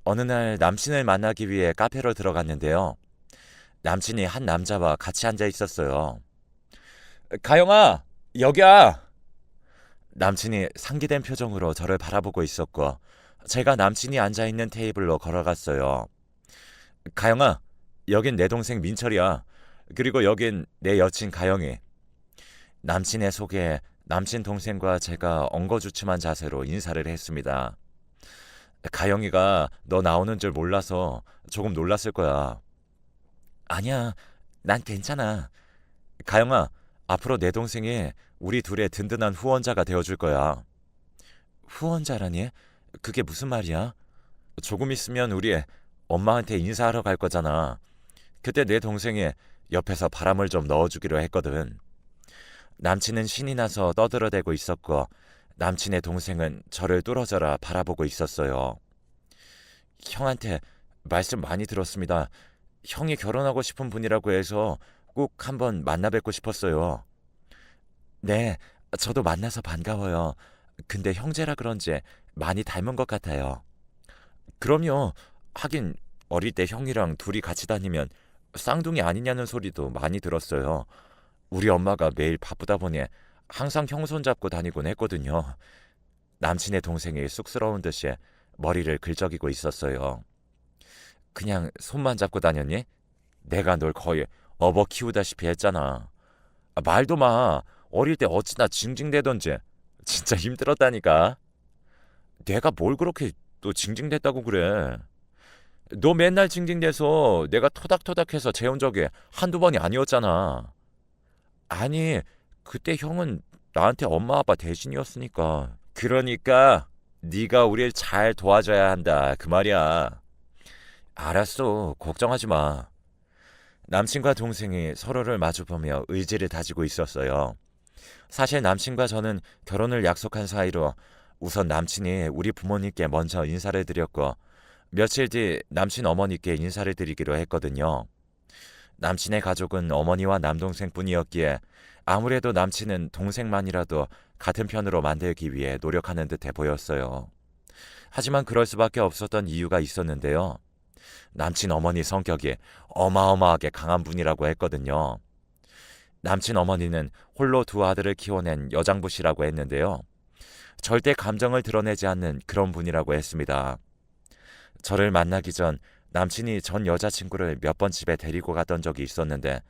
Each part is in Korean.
어느 날 남친을 만나기 위해 카페로 들어갔는데요. 남친이 한 남자와 같이 앉아 있었어요. 가영아, 여기야! 남친이 상기된 표정으로 저를 바라보고 있었고, 제가 남친이 앉아 있는 테이블로 걸어갔어요. 가영아, 여긴 내 동생 민철이야. 그리고 여긴 내 여친 가영이. 남친의 속에 남친 동생과 제가 엉거주춤한 자세로 인사를 했습니다. 가영이가 너 나오는 줄 몰라서 조금 놀랐을 거야. 아니야, 난 괜찮아. 가영아, 앞으로 내 동생이 우리 둘의 든든한 후원자가 되어줄 거야. 후원자라니? 그게 무슨 말이야? 조금 있으면 우리 엄마한테 인사하러 갈 거잖아. 그때 내 동생이 옆에서 바람을 좀 넣어주기로 했거든. 남친은 신이 나서 떠들어대고 있었고, 남친의 동생은 저를 뚫어져라 바라보고 있었어요. 형한테 말씀 많이 들었습니다. 형이 결혼하고 싶은 분이라고 해서 꼭 한번 만나 뵙고 싶었어요. 네, 저도 만나서 반가워요. 근데 형제라 그런지 많이 닮은 것 같아요. 그럼요. 하긴 어릴 때 형이랑 둘이 같이 다니면 쌍둥이 아니냐는 소리도 많이 들었어요. 우리 엄마가 매일 바쁘다 보니 항상 형 손잡고 다니곤 했거든요. 남친의 동생이 쑥스러운 듯이 머리를 긁적이고 있었어요. 그냥 손만 잡고 다녔니? 내가 널 거의 업어 키우다시피 했잖아. 말도 마. 어릴 때 어찌나 징징대던지. 진짜 힘들었다니까. 내가 뭘 그렇게 또 징징댔다고 그래. 너 맨날 징징대서 내가 토닥토닥해서 재운 적이 한두 번이 아니었잖아. 아니, 그때 형은 나한테 엄마 아빠 대신이었으니까. 그러니까 네가 우릴 잘 도와줘야 한다. 그 말이야. 알았어. 걱정하지 마. 남친과 동생이 서로를 마주보며 의지를 다지고 있었어요. 사실 남친과 저는 결혼을 약속한 사이로 우선 남친이 우리 부모님께 먼저 인사를 드렸고 며칠 뒤 남친 어머니께 인사를 드리기로 했거든요. 남친의 가족은 어머니와 남동생뿐이었기에 아무래도 남친은 동생만이라도 같은 편으로 만들기 위해 노력하는 듯해 보였어요. 하지만 그럴 수밖에 없었던 이유가 있었는데요. 남친 어머니 성격이 어마어마하게 강한 분이라고 했거든요. 남친 어머니는 홀로 두 아들을 키워낸 여장부시라고 했는데요. 절대 감정을 드러내지 않는 그런 분이라고 했습니다. 저를 만나기 전 남친이 전 여자친구를 몇 번 집에 데리고 갔던 적이 있었는데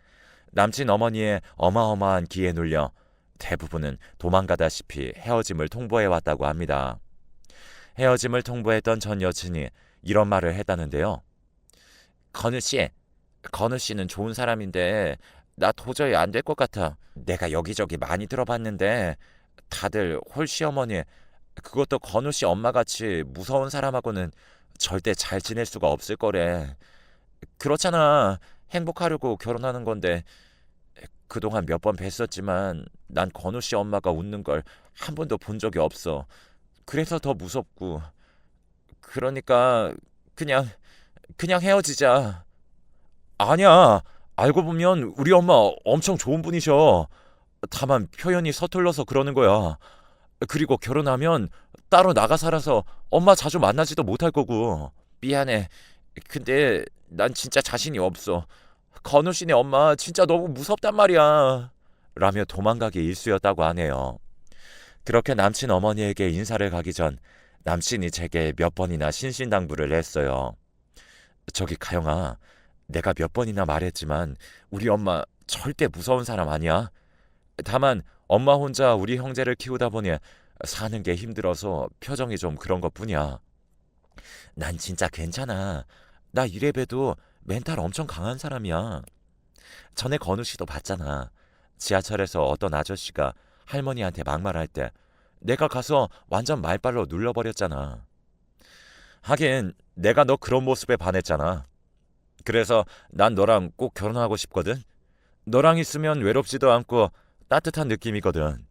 남친 어머니의 어마어마한 기에 눌려 대부분은 도망가다시피 헤어짐을 통보해 왔다고 합니다. 헤어짐을 통보했던 전 여친이 이런 말을 했다는데요. 건우 씨, 건우 씨는 좋은 사람인데 나 도저히 안 될 것 같아. 내가 여기저기 많이 들어봤는데 다들 홀씨 어머니, 그것도 건우 씨 엄마같이 무서운 사람하고는 절대 잘 지낼 수가 없을 거래. 그렇잖아. 행복하려고 결혼하는 건데 그동안 몇 번 뵀었지만 난 건우 씨 엄마가 웃는 걸 한 번도 본 적이 없어. 그래서 더 무섭고. 그러니까 그냥 그냥 헤어지자. 아니야. 알고 보면 우리 엄마 엄청 좋은 분이셔. 다만 표현이 서툴러서 그러는 거야. 그리고 결혼하면 따로 나가 살아서 엄마 자주 만나지도 못할 거고. 미안해. 근데 난 진짜 자신이 없어. 건우 씨네 엄마 진짜 너무 무섭단 말이야. 라며 도망가기 일쑤였다고 하네요. 그렇게 남친 어머니에게 인사를 가기 전 남친이 제게 몇 번이나 신신당부를 했어요. 저기 가영아, 내가 몇 번이나 말했지만 우리 엄마 절대 무서운 사람 아니야. 다만 엄마 혼자 우리 형제를 키우다 보니 사는 게 힘들어서 표정이 좀 그런 것뿐이야. 난 진짜 괜찮아. 나 이래봬도 멘탈 엄청 강한 사람이야. 전에 건우 씨도 봤잖아. 지하철에서 어떤 아저씨가 할머니한테 막말할 때 내가 가서 완전 말발로 눌러버렸잖아. 하긴 내가 너 그런 모습에 반했잖아. 그래서 난 너랑 꼭 결혼하고 싶거든. 너랑 있으면 외롭지도 않고 따뜻한 느낌이거든.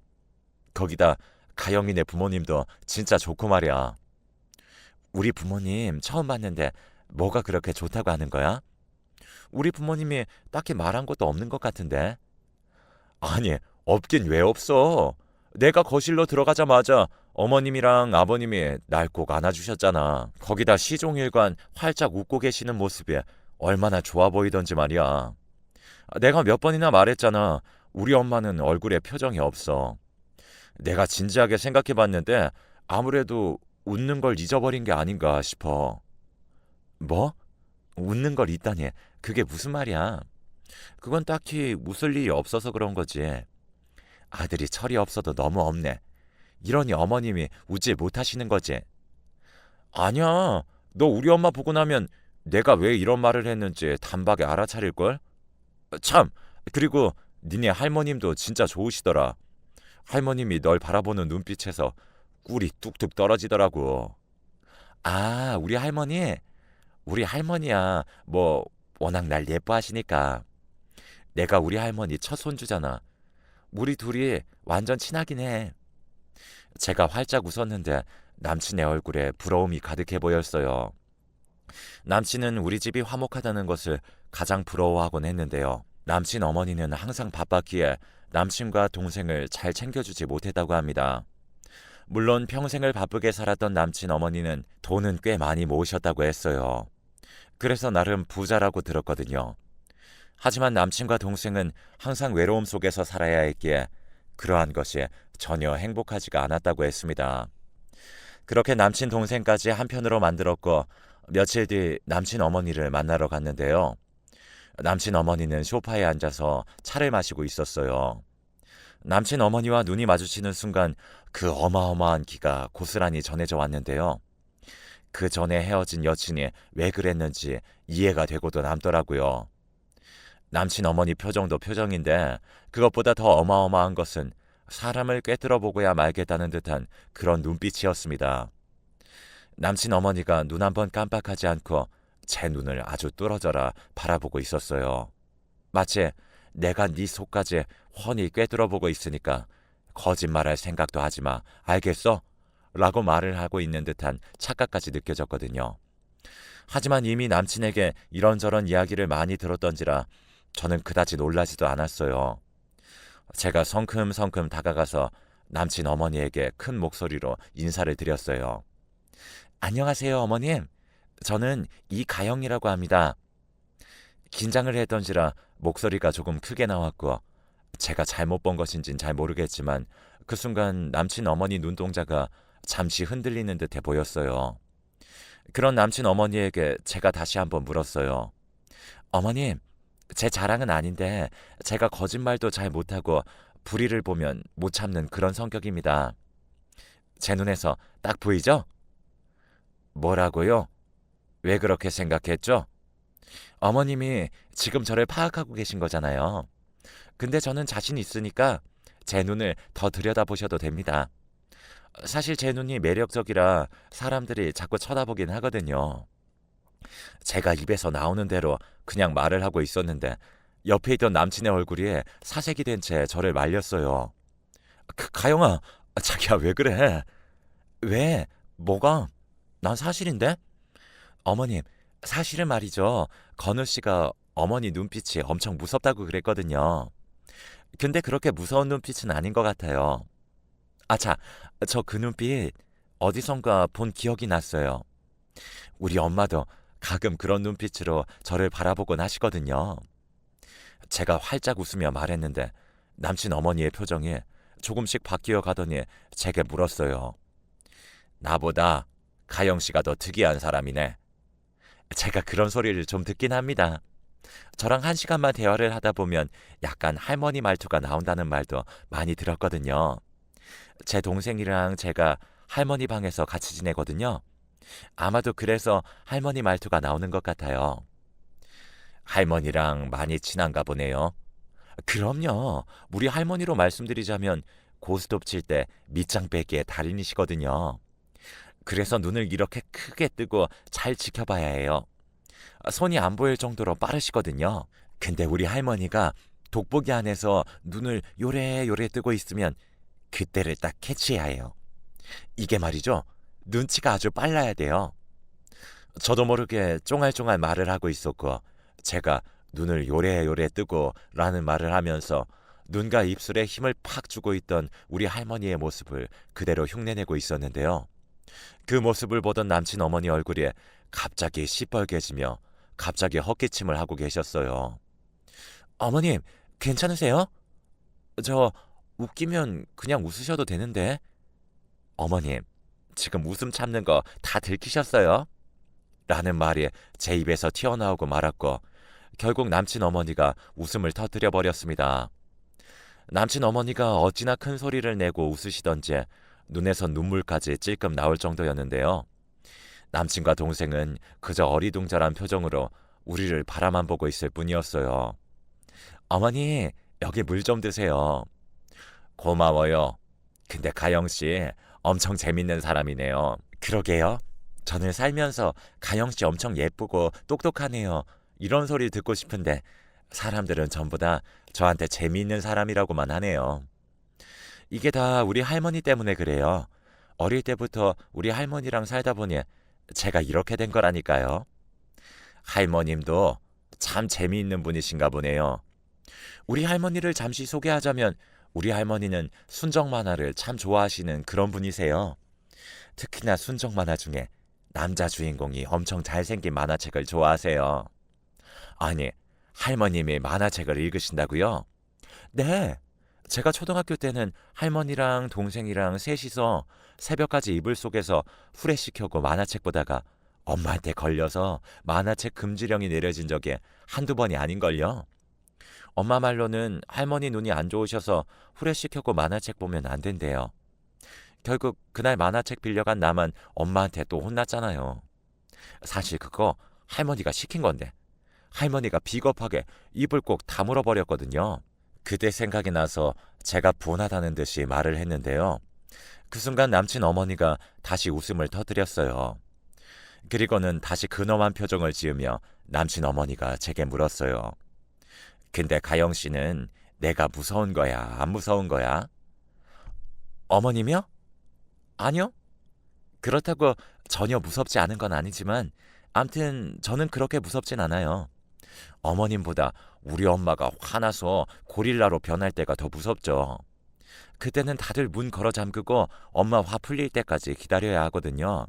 거기다 가영이네 부모님도 진짜 좋고 말이야. 우리 부모님 처음 봤는데 뭐가 그렇게 좋다고 하는 거야? 우리 부모님이 딱히 말한 것도 없는 것 같은데. 아니, 없긴 왜 없어. 내가 거실로 들어가자마자 어머님이랑 아버님이 날 꼭 안아주셨잖아. 거기다 시종일관 활짝 웃고 계시는 모습이 얼마나 좋아 보이던지 말이야. 내가 몇 번이나 말했잖아. 우리 엄마는 얼굴에 표정이 없어. 내가 진지하게 생각해 봤는데 아무래도 웃는 걸 잊어버린 게 아닌가 싶어. 뭐? 웃는 걸 잊다니. 그게 무슨 말이야? 그건 딱히 웃을 일이 없어서 그런 거지. 아들이 철이 없어도 너무 없네. 이러니 어머님이 웃지 못하시는 거지. 아니야. 너 우리 엄마 보고 나면 내가 왜 이런 말을 했는지 단박에 알아차릴걸? 참, 그리고 니네 할머님도 진짜 좋으시더라. 할머님이 널 바라보는 눈빛에서 꿀이 뚝뚝 떨어지더라고. 아, 우리 할머니? 우리 할머니야. 뭐 워낙 날 예뻐하시니까. 내가 우리 할머니 첫 손주잖아. 우리 둘이 완전 친하긴 해. 제가 활짝 웃었는데 남친의 얼굴에 부러움이 가득해 보였어요. 남친은 우리 집이 화목하다는 것을 가장 부러워하곤 했는데요. 남친 어머니는 항상 바빴기에 남친과 동생을 잘 챙겨주지 못했다고 합니다. 물론 평생을 바쁘게 살았던 남친 어머니는 돈은 꽤 많이 모으셨다고 했어요. 그래서 나름 부자라고 들었거든요. 하지만 남친과 동생은 항상 외로움 속에서 살아야 했기에 그러한 것이 전혀 행복하지가 않았다고 했습니다. 그렇게 남친 동생까지 한편으로 만들었고 며칠 뒤 남친 어머니를 만나러 갔는데요. 남친 어머니는 소파에 앉아서 차를 마시고 있었어요. 남친 어머니와 눈이 마주치는 순간 그 어마어마한 기가 고스란히 전해져 왔는데요. 그 전에 헤어진 여친이 왜 그랬는지 이해가 되고도 남더라고요. 남친 어머니 표정도 표정인데 그것보다 더 어마어마한 것은 사람을 꿰뚫어 보고야 말겠다는 듯한 그런 눈빛이었습니다. 남친 어머니가 눈 한 번 깜빡하지 않고 제 눈을 아주 뚫어져라 바라보고 있었어요. 마치 내가 네 속까지 훤히 꿰뚫어 보고 있으니까 거짓말할 생각도 하지 마. 알겠어? 라고 말을 하고 있는 듯한 착각까지 느껴졌거든요. 하지만 이미 남친에게 이런저런 이야기를 많이 들었던지라 저는 그다지 놀라지도 않았어요. 제가 성큼성큼 다가가서 남친 어머니에게 큰 목소리로 인사를 드렸어요. 안녕하세요, 어머님. 저는 이가영이라고 합니다. 긴장을 했던지라 목소리가 조금 크게 나왔고 제가 잘못 본 것인진 잘 모르겠지만 그 순간 남친 어머니 눈동자가 잠시 흔들리는 듯해 보였어요. 그런 남친 어머니에게 제가 다시 한번 물었어요. 어머님, 제 자랑은 아닌데 제가 거짓말도 잘 못하고 불의를 보면 못 참는 그런 성격입니다. 제 눈에서 딱 보이죠? 뭐라고요? 왜 그렇게 생각했죠? 어머님이 지금 저를 파악하고 계신 거잖아요. 근데 저는 자신 있으니까 제 눈을 더 들여다보셔도 됩니다. 사실 제 눈이 매력적이라 사람들이 자꾸 쳐다보긴 하거든요. 제가 입에서 나오는 대로 그냥 말을 하고 있었는데 옆에 있던 남친의 얼굴이 사색이 된 채 저를 말렸어요. 가영아, 자기야 왜 그래? 왜? 뭐가? 난 사실인데? 어머님, 사실은 말이죠. 건우 씨가 어머니 눈빛이 엄청 무섭다고 그랬거든요. 근데 그렇게 무서운 눈빛은 아닌 것 같아요. 아차, 저 그 눈빛 어디선가 본 기억이 났어요. 우리 엄마도 가끔 그런 눈빛으로 저를 바라보곤 하시거든요. 제가 활짝 웃으며 말했는데 남친 어머니의 표정이 조금씩 바뀌어 가더니 제게 물었어요. 나보다 가영 씨가 더 특이한 사람이네. 제가 그런 소리를 좀 듣긴 합니다. 저랑 1시간만 대화를 하다 보면 약간 할머니 말투가 나온다는 말도 많이 들었거든요. 제 동생이랑 제가 할머니 방에서 같이 지내거든요. 아마도 그래서 할머니 말투가 나오는 것 같아요. 할머니랑 많이 친한가 보네요. 그럼요. 우리 할머니로 말씀드리자면 고스톱 칠 때 밑장 빼기의 달인이시거든요. 그래서 눈을 이렇게 크게 뜨고 잘 지켜봐야 해요. 손이 안 보일 정도로 빠르시거든요. 근데 우리 할머니가 돋보기 안에서 눈을 요래요래 뜨고 있으면 그때를 딱 캐치해야 해요. 이게 말이죠. 눈치가 아주 빨라야 돼요. 저도 모르게 쫑알쫑알 말을 하고 있었고 제가 눈을 요래요래 뜨고 라는 말을 하면서 눈과 입술에 힘을 팍 주고 있던 우리 할머니의 모습을 그대로 흉내내고 있었는데요. 그 모습을 보던 남친 어머니 얼굴이 갑자기 시뻘개지며 갑자기 헛기침을 하고 계셨어요. 어머님, 괜찮으세요? 저 웃기면 그냥 웃으셔도 되는데. 어머님, 지금 웃음 참는 거 다 들키셨어요? 라는 말이 제 입에서 튀어나오고 말았고 결국 남친 어머니가 웃음을 터뜨려 버렸습니다. 남친 어머니가 어찌나 큰 소리를 내고 웃으시던지 눈에서 눈물까지 찔끔 나올 정도였는데요. 남친과 동생은 그저 어리둥절한 표정으로 우리를 바라만 보고 있을 뿐이었어요. 어머니, 여기 물 좀 드세요. 고마워요. 근데 가영씨 엄청 재밌는 사람이네요. 그러게요. 저는 살면서 가영씨 엄청 예쁘고 똑똑하네요. 이런 소리 듣고 싶은데 사람들은 전부 다 저한테 재미있는 사람이라고만 하네요. 이게 다 우리 할머니 때문에 그래요. 어릴 때부터 우리 할머니랑 살다 보니 제가 이렇게 된 거라니까요. 할머님도 참 재미있는 분이신가 보네요. 우리 할머니를 잠시 소개하자면 우리 할머니는 순정 만화를 참 좋아하시는 그런 분이세요. 특히나 순정 만화 중에 남자 주인공이 엄청 잘생긴 만화책을 좋아하세요. 아니, 할머님이 만화책을 읽으신다고요? 네. 제가 초등학교 때는 할머니랑 동생이랑 셋이서 새벽까지 이불 속에서 후레쉬 켜고 만화책 보다가 엄마한테 걸려서 만화책 금지령이 내려진 적이 한두 번이 아닌걸요. 엄마 말로는 할머니 눈이 안 좋으셔서 후레쉬 켜고 만화책 보면 안 된대요. 결국 그날 만화책 빌려간 나만 엄마한테 또 혼났잖아요. 사실 그거 할머니가 시킨 건데 할머니가 비겁하게 입을 꼭 다물어 버렸거든요. 그때 생각이 나서 제가 분하다는 듯이 말을 했는데요. 그 순간 남친 어머니가 다시 웃음을 터뜨렸어요. 그리고는 다시 근엄한 표정을 지으며 남친 어머니가 제게 물었어요. 근데 가영 씨는 내가 무서운 거야, 안 무서운 거야? 어머님이요? 아니요. 그렇다고 전혀 무섭지 않은 건 아니지만 암튼 저는 그렇게 무섭진 않아요. 어머님보다 우리 엄마가 화나서 고릴라로 변할 때가 더 무섭죠. 그때는 다들 문 걸어 잠그고 엄마 화 풀릴 때까지 기다려야 하거든요.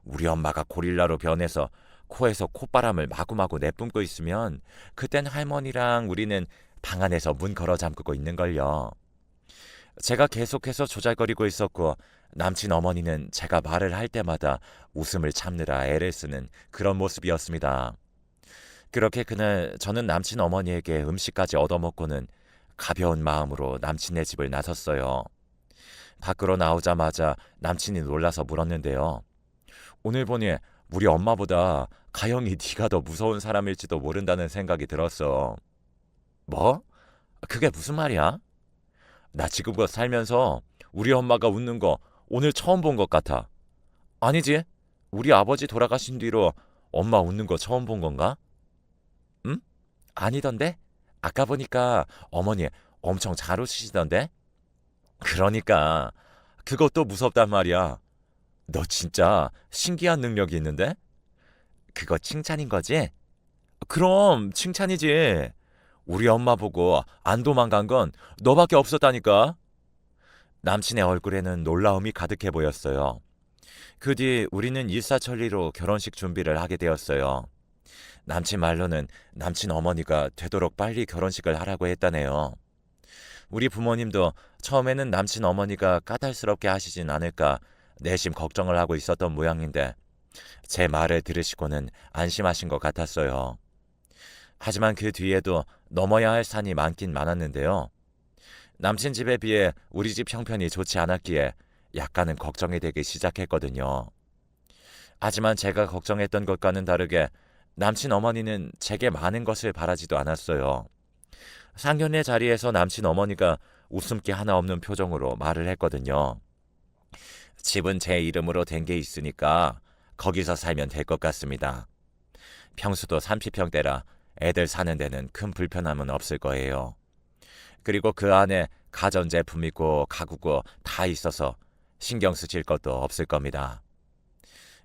우리 엄마가 고릴라로 변해서 코에서 콧바람을 마구마구 내뿜고 있으면 그땐 할머니랑 우리는 방 안에서 문 걸어 잠그고 있는걸요. 제가 계속해서 조잘거리고 있었고 남친 어머니는 제가 말을 할 때마다 웃음을 참느라 애를 쓰는 그런 모습이었습니다. 그렇게 그날 저는 남친 어머니에게 음식까지 얻어먹고는 가벼운 마음으로 남친네 집을 나섰어요. 밖으로 나오자마자 남친이 놀라서 물었는데요. 오늘 보니 우리 엄마보다 가영이 네가 더 무서운 사람일지도 모른다는 생각이 들었어. 뭐? 그게 무슨 말이야? 나 지금껏 살면서 우리 엄마가 웃는 거 오늘 처음 본 것 같아. 아니지? 우리 아버지 돌아가신 뒤로 엄마 웃는 거 처음 본 건가? 응? 아니던데? 아까 보니까 어머니 엄청 잘 웃으시던데? 그러니까 그것도 무섭단 말이야. 너 진짜 신기한 능력이 있는데? 그거 칭찬인 거지? 그럼 칭찬이지. 우리 엄마 보고 안 도망간 건 너밖에 없었다니까. 남친의 얼굴에는 놀라움이 가득해 보였어요. 그 뒤 우리는 일사천리로 결혼식 준비를 하게 되었어요. 남친 말로는 남친 어머니가 되도록 빨리 결혼식을 하라고 했다네요. 우리 부모님도 처음에는 남친 어머니가 까탈스럽게 하시진 않을까 내심 걱정을 하고 있었던 모양인데 제 말을 들으시고는 안심하신 것 같았어요. 하지만 그 뒤에도 넘어야 할 산이 많긴 많았는데요. 남친 집에 비해 우리 집 형편이 좋지 않았기에 약간은 걱정이 되기 시작했거든요. 하지만 제가 걱정했던 것과는 다르게 남친 어머니는 제게 많은 것을 바라지도 않았어요. 상견례 자리에서 남친 어머니가 웃음기 하나 없는 표정으로 말을 했거든요. 집은 제 이름으로 된 게 있으니까 거기서 살면 될 것 같습니다. 평수도 30평대라 애들 사는 데는 큰 불편함은 없을 거예요. 그리고 그 안에 가전제품이고 가구고 다 있어서 신경 쓰실 것도 없을 겁니다.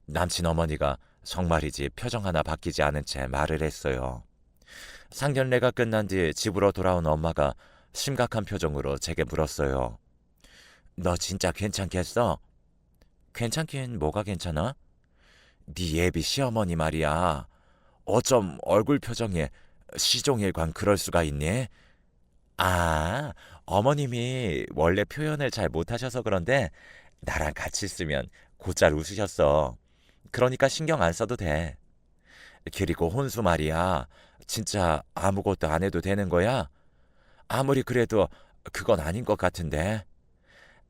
남친 어머니가 정말이지 표정 하나 바뀌지 않은 채 말을 했어요. 상견례가 끝난 뒤 집으로 돌아온 엄마가 심각한 표정으로 제게 물었어요. 너 진짜 괜찮겠어? 괜찮긴 뭐가 괜찮아? 네 예비 시어머니 말이야. 어쩜 얼굴 표정에 시종일관 그럴 수가 있니? 아, 어머님이 원래 표현을 잘 못하셔서 그런데 나랑 같이 있으면 곧잘 웃으셨어. 그러니까 신경 안 써도 돼. 그리고 혼수 말이야. 진짜 아무것도 안 해도 되는 거야? 아무리 그래도 그건 아닌 것 같은데.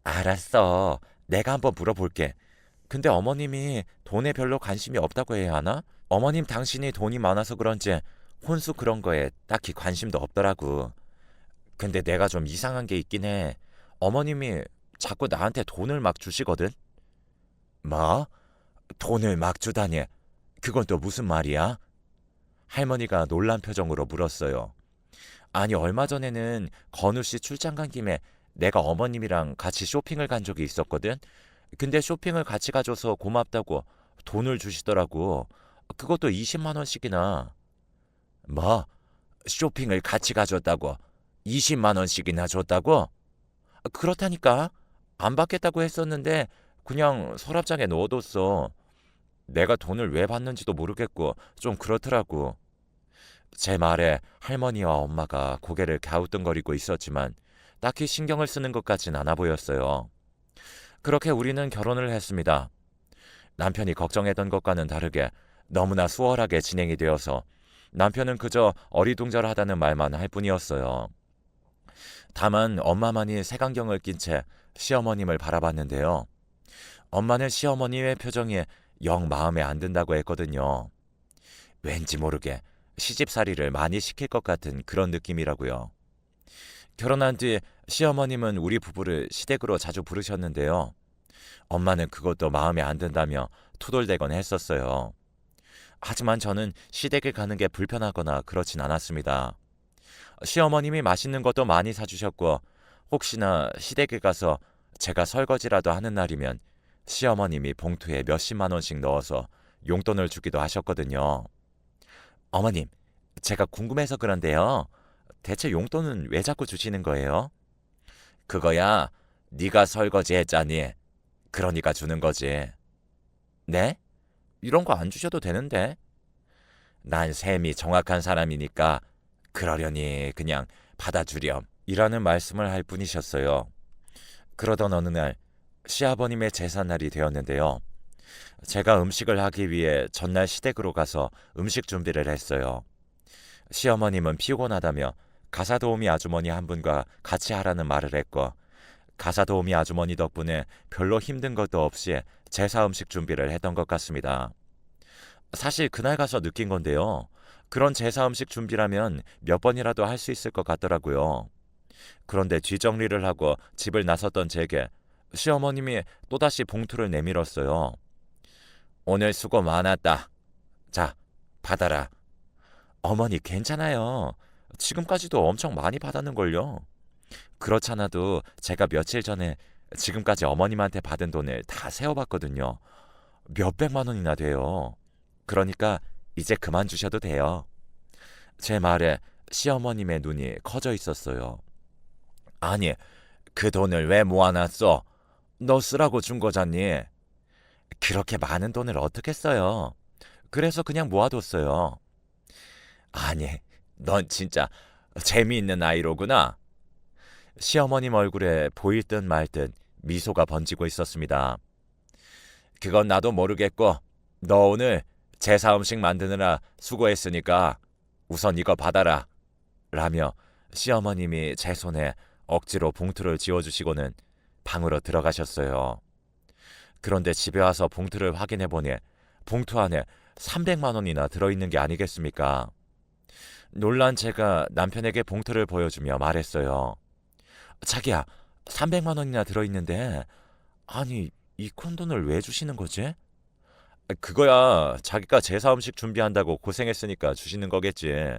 알았어. 내가 한번 물어볼게. 근데 어머님이 돈에 별로 관심이 없다고 해야 하나? 어머님 당신이 돈이 많아서 그런지 혼수 그런 거에 딱히 관심도 없더라고. 근데 내가 좀 이상한 게 있긴 해. 어머님이 자꾸 나한테 돈을 막 주시거든? 뭐? 돈을 막 주다니. 그건 또 무슨 말이야? 할머니가 놀란 표정으로 물었어요. 아니, 얼마 전에는 건우 씨 출장 간 김에 내가 어머님이랑 같이 쇼핑을 간 적이 있었거든? 근데 쇼핑을 같이 가줘서 고맙다고 돈을 주시더라고. 그것도 20만 원씩이나. 뭐? 쇼핑을 같이 가줬다고 20만 원씩이나 줬다고? 그렇다니까. 안 받겠다고 했었는데 그냥 서랍장에 넣어뒀어. 내가 돈을 왜 받는지도 모르겠고 좀 그렇더라고. 제 말에 할머니와 엄마가 고개를 갸우뚱거리고 있었지만 딱히 신경을 쓰는 것 같진 않아 보였어요. 그렇게 우리는 결혼을 했습니다. 남편이 걱정했던 것과는 다르게 너무나 수월하게 진행이 되어서 남편은 그저 어리둥절하다는 말만 할 뿐이었어요. 다만 엄마만이 색안경을 낀 채 시어머님을 바라봤는데요. 엄마는 시어머니의 표정이 영 마음에 안 든다고 했거든요. 왠지 모르게 시집살이를 많이 시킬 것 같은 그런 느낌이라고요. 결혼한 뒤 시어머님은 우리 부부를 시댁으로 자주 부르셨는데요. 엄마는 그것도 마음에 안 든다며 투덜대곤 했었어요. 하지만 저는 시댁에 가는 게 불편하거나 그렇진 않았습니다. 시어머님이 맛있는 것도 많이 사주셨고 혹시나 시댁에 가서 제가 설거지라도 하는 날이면 시어머님이 봉투에 몇십만 원씩 넣어서 용돈을 주기도 하셨거든요. 어머님, 제가 궁금해서 그런데요. 대체 용돈은 왜 자꾸 주시는 거예요? 그거야, 네가 설거지 했잖니. 그러니까 주는 거지. 네? 이런 거 안 주셔도 되는데. 난 셈이 정확한 사람이니까 그러려니 그냥 받아주렴. 이라는 말씀을 할 뿐이셨어요. 그러던 어느 날 시아버님의 제삿날이 되었는데요. 제가 음식을 하기 위해 전날 시댁으로 가서 음식 준비를 했어요. 시어머님은 피곤하다며 가사도우미 아주머니 한 분과 같이 하라는 말을 했고 가사도우미 아주머니 덕분에 별로 힘든 것도 없이 제사 음식 준비를 했던 것 같습니다. 사실 그날 가서 느낀 건데요. 그런 제사 음식 준비라면 몇 번이라도 할 수 있을 것 같더라고요. 그런데 뒷정리를 하고 집을 나섰던 제게 시어머님이 또다시 봉투를 내밀었어요. 오늘 수고 많았다. 자, 받아라. 어머니 괜찮아요. 지금까지도 엄청 많이 받았는걸요. 그렇잖아도 제가 며칠 전에 지금까지 어머님한테 받은 돈을 다 세어봤거든요. 몇백만 원이나 돼요. 그러니까 이제 그만 주셔도 돼요. 제 말에 시어머님의 눈이 커져 있었어요. 아니, 그 돈을 왜 모아놨어? 너 쓰라고 준 거잖니. 그렇게 많은 돈을 어떻게 써요? 그래서 그냥 모아뒀어요. 아니, 넌 진짜 재미있는 아이로구나. 시어머님 얼굴에 보일 듯 말 듯 미소가 번지고 있었습니다. 그건 나도 모르겠고 너 오늘 제사 음식 만드느라 수고했으니까 우선 이거 받아라. 라며 시어머님이 제 손에 억지로 봉투를 쥐어주시고는 방으로 들어가셨어요. 그런데 집에 와서 봉투를 확인해 보니 봉투 안에 300만 원이나 들어있는 게 아니겠습니까? 놀란 제가 남편에게 봉투를 보여주며 말했어요. 자기야, 300만 원이나 들어있는데 아니 이 콘돈을 왜 주시는 거지? 그거야 자기가 제사 음식 준비한다고 고생했으니까 주시는 거겠지.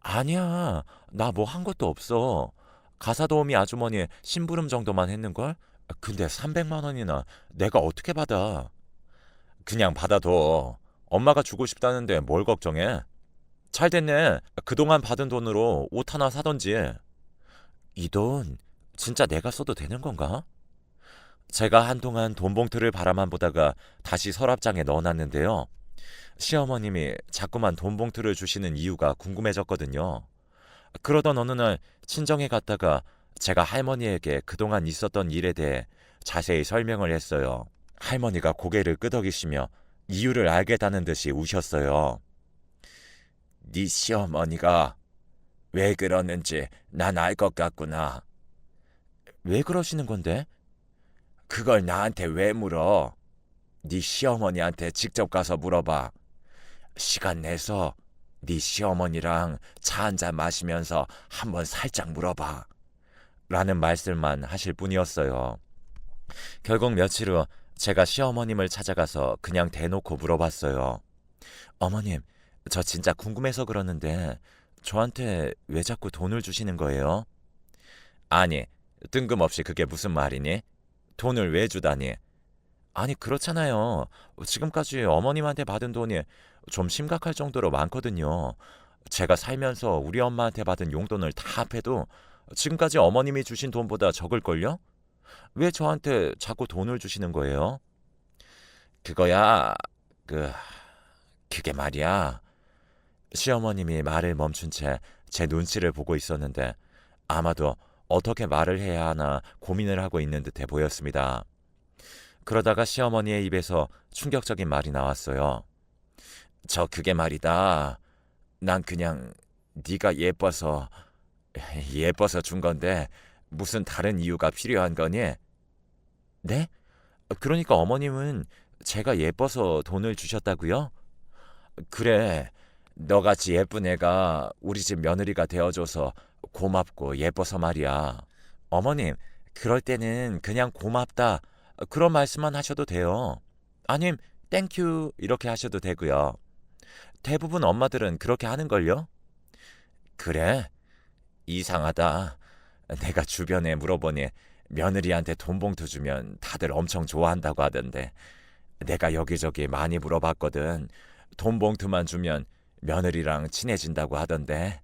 아니야, 나 뭐 한 것도 없어. 가사도우미 아주머니 심부름 정도만 했는걸? 근데 300만 원이나 내가 어떻게 받아? 그냥 받아둬. 엄마가 주고 싶다는데 뭘 걱정해? 잘 됐네. 그동안 받은 돈으로 옷 하나 사던지. 이 돈 진짜 내가 써도 되는 건가? 제가 한동안 돈 봉투를 바라만 보다가 다시 서랍장에 넣어놨는데요. 시어머님이 자꾸만 돈 봉투를 주시는 이유가 궁금해졌거든요. 그러던 어느 날 친정에 갔다가 제가 할머니에게 그동안 있었던 일에 대해 자세히 설명을 했어요. 할머니가 고개를 끄덕이시며 이유를 알겠다는 듯이 우셨어요. 네 시어머니가 왜 그러는지 난 알 것 같구나. 왜 그러시는 건데? 그걸 나한테 왜 물어? 네 시어머니한테 직접 가서 물어봐. 시간 내서 네 시어머니랑 차 한잔 마시면서 한번 살짝 물어봐. 라는 말씀만 하실 뿐이었어요. 결국 며칠 후 제가 시어머님을 찾아가서 그냥 대놓고 물어봤어요. 어머님, 저 진짜 궁금해서 그러는데 저한테 왜 자꾸 돈을 주시는 거예요? 아니, 뜬금없이 그게 무슨 말이니? 돈을 왜 주다니? 아니, 그렇잖아요. 지금까지 어머님한테 받은 돈이 좀 심각할 정도로 많거든요. 제가 살면서 우리 엄마한테 받은 용돈을 다 합해도 지금까지 어머님이 주신 돈보다 적을걸요? 왜 저한테 자꾸 돈을 주시는 거예요? 그거야, 그, 그게 말이야. 시어머님이 말을 멈춘 채 제 눈치를 보고 있었는데 아마도 어떻게 말을 해야 하나 고민을 하고 있는 듯해 보였습니다. 그러다가 시어머니의 입에서 충격적인 말이 나왔어요. 저 그게 말이다. 난 그냥 네가 예뻐서 준 건데 무슨 다른 이유가 필요한 거니? 네? 그러니까 어머님은 제가 예뻐서 돈을 주셨다고요? 그래. 너같이 예쁜 애가 우리 집 며느리가 되어줘서 고맙고 예뻐서 말이야. 어머님, 그럴 때는 그냥 고맙다. 그런 말씀만 하셔도 돼요. 아님, 땡큐 이렇게 하셔도 되고요. 대부분 엄마들은 그렇게 하는걸요? 그래? 이상하다. 내가 주변에 물어보니 며느리한테 돈 봉투 주면 다들 엄청 좋아한다고 하던데 내가 여기저기 많이 물어봤거든. 돈 봉투만 주면 며느리랑 친해진다고 하던데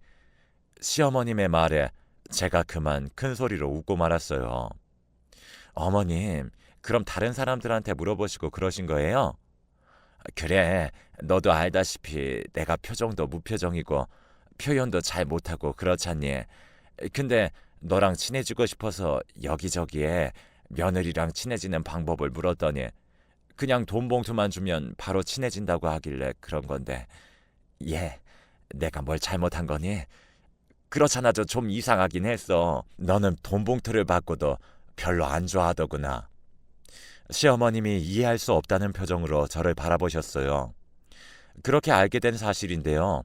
시어머님의 말에 제가 그만 큰 소리로 웃고 말았어요. 어머님, 그럼 다른 사람들한테 물어보시고 그러신 거예요? 그래, 너도 알다시피 내가 표정도 무표정이고 표현도 잘 못하고 그렇잖니. 근데 너랑 친해지고 싶어서 여기저기에 며느리랑 친해지는 방법을 물었더니 그냥 돈 봉투만 주면 바로 친해진다고 하길래 그런 건데 얘, 내가 뭘 잘못한 거니? 그렇잖아, 저 좀 이상하긴 했어. 너는 돈 봉투를 받고도 별로 안 좋아하더구나. 시어머님이 이해할 수 없다는 표정으로 저를 바라보셨어요. 그렇게 알게 된 사실인데요.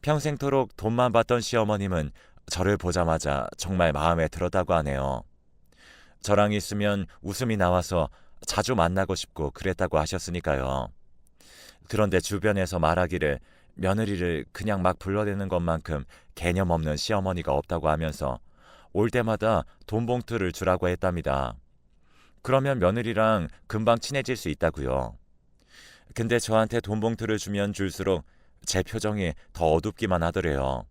평생토록 돈만 받던 시어머님은 저를 보자마자 정말 마음에 들었다고 하네요. 저랑 있으면 웃음이 나와서 자주 만나고 싶고 그랬다고 하셨으니까요. 그런데 주변에서 말하기를 며느리를 그냥 막 불러대는 것만큼 개념 없는 시어머니가 없다고 하면서 올 때마다 돈 봉투를 주라고 했답니다. 그러면 며느리랑 금방 친해질 수 있다고요. 근데 저한테 돈 봉투를 주면 줄수록 제 표정이 더 어둡기만 하더래요.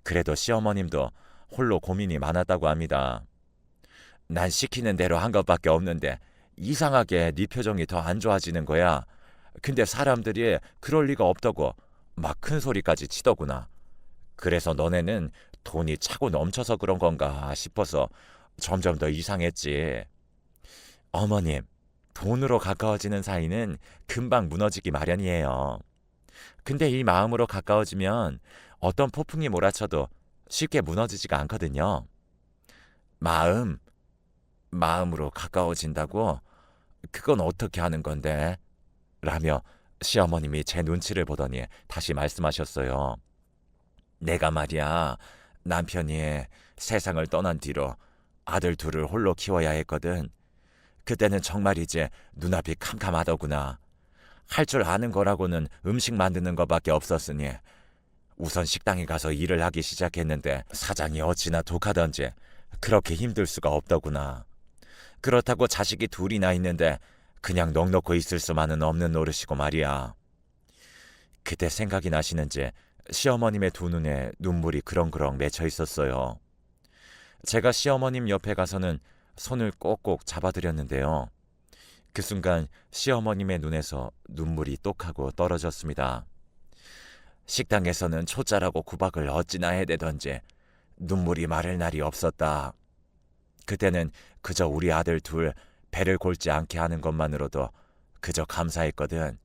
그래도 시어머님도 홀로 고민이 많았다고 합니다. 난 시키는 대로 한 것밖에 없는데 이상하게 네 표정이 더 안 좋아지는 거야. 근데 사람들이 그럴 리가 없다고 막 큰 소리까지 치더구나. 그래서 너네는 돈이 차고 넘쳐서 그런 건가 싶어서 점점 더 이상했지. 어머님, 돈으로 가까워지는 사이는 금방 무너지기 마련이에요. 근데 이 마음으로 가까워지면 어떤 폭풍이 몰아쳐도 쉽게 무너지지가 않거든요. 마음으로 가까워진다고? 그건 어떻게 하는 건데? 라며 시어머님이 제 눈치를 보더니 다시 말씀하셨어요. 내가 말이야, 남편이 세상을 떠난 뒤로 아들 둘을 홀로 키워야 했거든. 그때는 정말 이제 눈앞이 캄캄하더구나. 할 줄 아는 거라고는 음식 만드는 것밖에 없었으니 우선 식당에 가서 일을 하기 시작했는데 사장이 어찌나 독하던지 그렇게 힘들 수가 없더구나. 그렇다고 자식이 둘이나 있는데 그냥 넋놓고 있을 수만은 없는 노릇이고 말이야. 그때 생각이 나시는지 시어머님의 두 눈에 눈물이 그렁그렁 맺혀 있었어요. 제가 시어머님 옆에 가서는 손을 꼭꼭 잡아드렸는데요. 그 순간 시어머님의 눈에서 눈물이 똑하고 떨어졌습니다. 식당에서는 초짜라고 구박을 어찌나 해대던지 눈물이 마를 날이 없었다. 그때는 그저 우리 아들 둘 배를 골지 않게 하는 것만으로도 그저 감사했거든.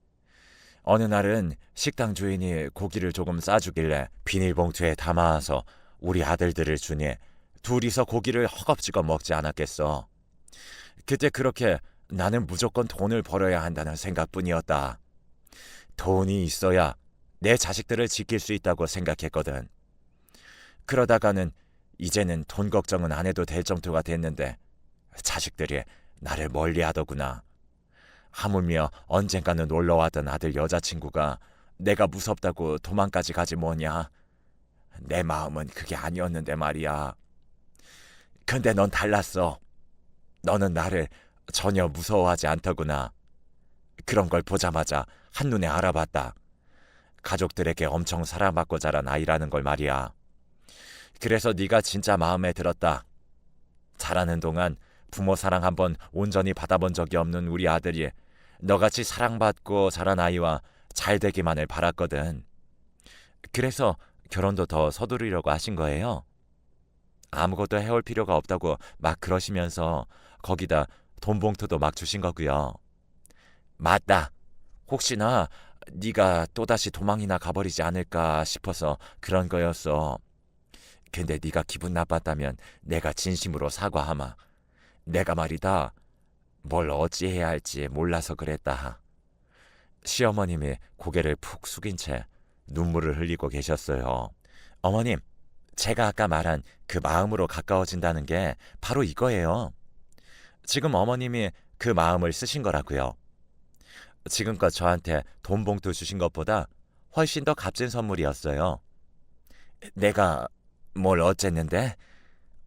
어느 날은 식당 주인이 고기를 조금 싸주길래 비닐봉투에 담아서 우리 아들들을 주니 둘이서 고기를 허겁지겁 먹지 않았겠어. 그때 그렇게 나는 무조건 돈을 벌어야 한다는 생각뿐이었다. 돈이 있어야 내 자식들을 지킬 수 있다고 생각했거든. 그러다가는 이제는 돈 걱정은 안 해도 될 정도가 됐는데 자식들이 나를 멀리하더구나. 하물며 언젠가는 놀러왔던 아들 여자친구가 내가 무섭다고 도망까지 가지 뭐냐. 내 마음은 그게 아니었는데 말이야. 근데 넌 달랐어. 너는 나를 전혀 무서워하지 않더구나. 그런 걸 보자마자 한눈에 알아봤다. 가족들에게 엄청 사랑받고 자란 아이라는 걸 말이야. 그래서 네가 진짜 마음에 들었다. 자라는 동안 부모 사랑 한번 온전히 받아본 적이 없는 우리 아들이 너같이 사랑받고 자란 아이와 잘 되기만을 바랐거든. 그래서 결혼도 더 서두르려고 하신 거예요? 아무것도 해올 필요가 없다고 막 그러시면서 거기다 돈 봉투도 막 주신 거고요. 맞다. 혹시나 네가 또다시 도망이나 가버리지 않을까 싶어서 그런 거였어. 근데 네가 기분 나빴다면 내가 진심으로 사과하마. 내가 말이다. 뭘 어찌해야 할지 몰라서 그랬다. 시어머님이 고개를 푹 숙인 채 눈물을 흘리고 계셨어요. 어머님, 제가 아까 말한 그 마음으로 가까워진다는 게 바로 이거예요. 지금 어머님이 그 마음을 쓰신 거라고요. 지금껏 저한테 돈 봉투 주신 것보다 훨씬 더 값진 선물이었어요. 내가 뭘 어쨌는데?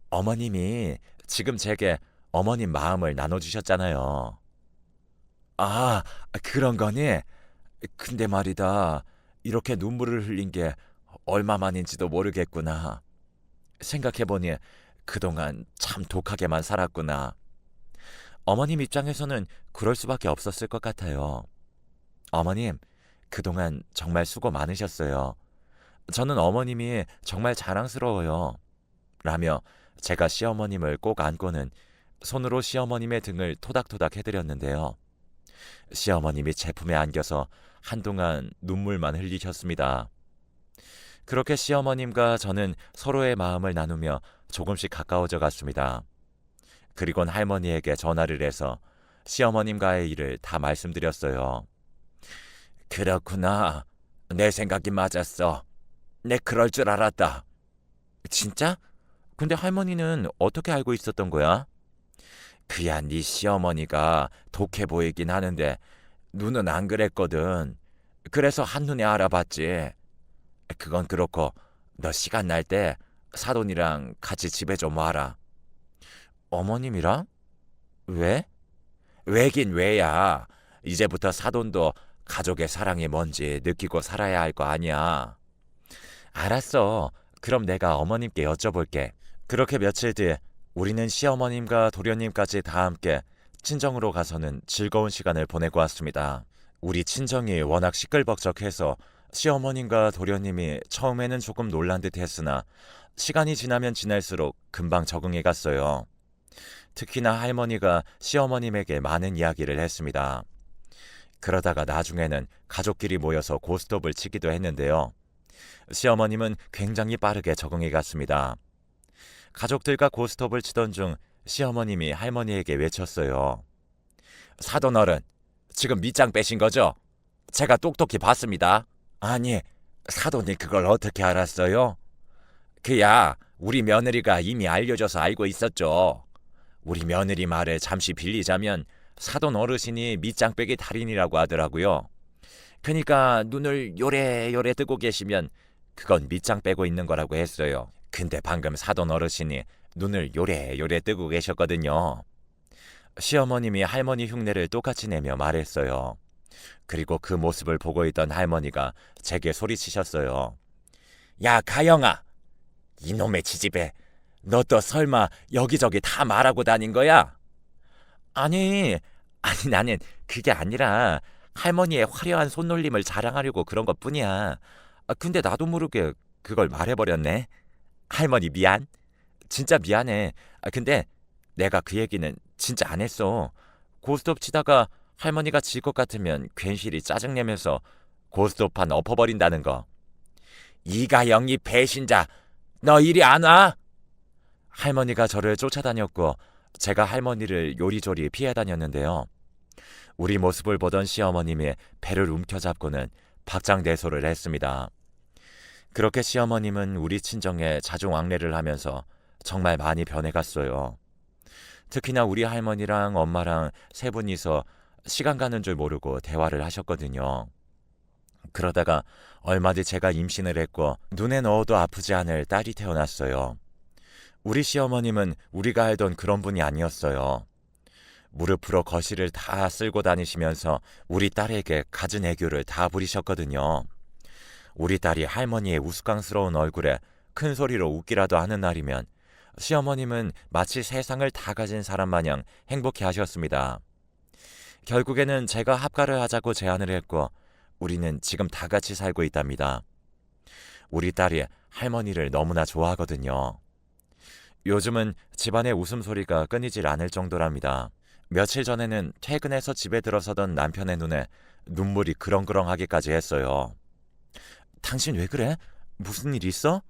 어머님이 지금 제게 어머님 마음을 나눠주셨잖아요. 아, 그런 거니? 근데 말이다. 이렇게 눈물을 흘린 게 얼마만인지도 모르겠구나. 생각해보니 그동안 참 독하게만 살았구나. 어머님 입장에서는 그럴 수밖에 없었을 것 같아요. 어머님, 그동안 정말 수고 많으셨어요. 저는 어머님이 정말 자랑스러워요. 라며 제가 시어머님을 꼭 안고는 손으로 시어머님의 등을 토닥토닥 해드렸는데요. 시어머님이 제품에 안겨서 한동안 눈물만 흘리셨습니다. 그렇게 시어머님과 저는 서로의 마음을 나누며 조금씩 가까워져 갔습니다. 그리곤 할머니에게 전화를 해서 시어머님과의 일을 다 말씀드렸어요. 그렇구나. 내 생각이 맞았어. 내 그럴 줄 알았다. 진짜? 근데 할머니는 어떻게 알고 있었던 거야? 그야 네 시어머니가 독해 보이긴 하는데 눈은 안 그랬거든. 그래서 한눈에 알아봤지. 그건 그렇고 너 시간 날 때 사돈이랑 같이 집에 좀 와라. 어머님이랑? 왜? 왜긴 왜야. 이제부터 사돈도 가족의 사랑이 뭔지 느끼고 살아야 할 거 아니야. 알았어. 그럼 내가 어머님께 여쭤볼게. 그렇게 며칠 뒤 우리는 시어머님과 도련님까지 다 함께 친정으로 가서는 즐거운 시간을 보내고 왔습니다. 우리 친정이 워낙 시끌벅적해서 시어머님과 도련님이 처음에는 조금 놀란 듯 했으나 시간이 지나면 지날수록 금방 적응해 갔어요. 특히나 할머니가 시어머님에게 많은 이야기를 했습니다. 그러다가 나중에는 가족끼리 모여서 고스톱을 치기도 했는데요. 시어머님은 굉장히 빠르게 적응해 갔습니다. 가족들과 고스톱을 치던 중 시어머님이 할머니에게 외쳤어요. 사돈 어른, 지금 밑장 빼신 거죠? 제가 똑똑히 봤습니다. 아니, 사돈이 그걸 어떻게 알았어요? 그야 우리 며느리가 이미 알려줘서 알고 있었죠. 우리 며느리 말을 잠시 빌리자면 사돈 어르신이 밑장 빼기 달인이라고 하더라고요. 그러니까 눈을 요래요래 뜨고 계시면 그건 밑장 빼고 있는 거라고 했어요. 근데 방금 사돈 어르신이 눈을 요래요래 뜨고 계셨거든요. 시어머님이 할머니 흉내를 똑같이 내며 말했어요. 그리고 그 모습을 보고 있던 할머니가 제게 소리치셨어요. 야, 가영아! 이놈의 지집애, 너 또 설마 여기저기 다 말하고 다닌 거야? 아니, 아니 나는 그게 아니라 할머니의 화려한 손놀림을 자랑하려고 그런 것뿐이야. 근데 나도 모르게 그걸 말해버렸네. 할머니 미안. 진짜 미안해. 근데 내가 그 얘기는 진짜 안 했어. 고스톱 치다가 할머니가 질 것 같으면 괜시리 짜증내면서 고스톱판 엎어버린다는 거. 이가영이 배신자. 너 이리 안 와? 할머니가 저를 쫓아다녔고 제가 할머니를 요리조리 피해 다녔는데요. 우리 모습을 보던 시어머님이 배를 움켜잡고는 박장대소를 했습니다. 그렇게 시어머님은 우리 친정에 자중왕래를 하면서 정말 많이 변해갔어요. 특히나 우리 할머니랑 엄마랑 세 분이서 시간 가는 줄 모르고 대화를 하셨거든요. 그러다가 얼마 뒤 제가 임신을 했고 눈에 넣어도 아프지 않을 딸이 태어났어요. 우리 시어머님은 우리가 알던 그런 분이 아니었어요. 무릎으로 거실을 다 쓸고 다니시면서 우리 딸에게 갖은 애교를 다 부리셨거든요. 우리 딸이 할머니의 우스꽝스러운 얼굴에 큰 소리로 웃기라도 하는 날이면 시어머님은 마치 세상을 다 가진 사람 마냥 행복해 하셨습니다. 결국에는 제가 합가를 하자고 제안을 했고 우리는 지금 다 같이 살고 있답니다. 우리 딸이 할머니를 너무나 좋아하거든요. 요즘은 집안의 웃음소리가 끊이질 않을 정도랍니다. 며칠 전에는 퇴근해서 집에 들어서던 남편의 눈에 눈물이 그렁그렁하기까지 했어요. 당신 왜 그래? 무슨 일 있어?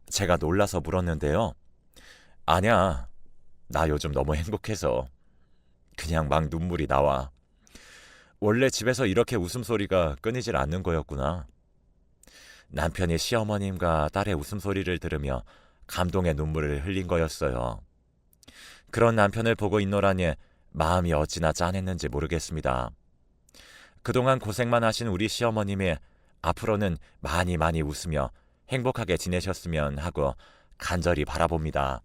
제가 놀라서 물었는데요. 아니야. 나 요즘 너무 행복해서 그냥 막 눈물이 나와. 원래 집에서 이렇게 웃음소리가 끊이질 않는 거였구나. 남편이 시어머님과 딸의 웃음소리를 들으며 감동의 눈물을 흘린 거였어요. 그런 남편을 보고 있노라니 마음이 어찌나 짠했는지 모르겠습니다. 그동안 고생만 하신 우리 시어머님이 앞으로는 많이 웃으며 행복하게 지내셨으면 하고 간절히 바라봅니다.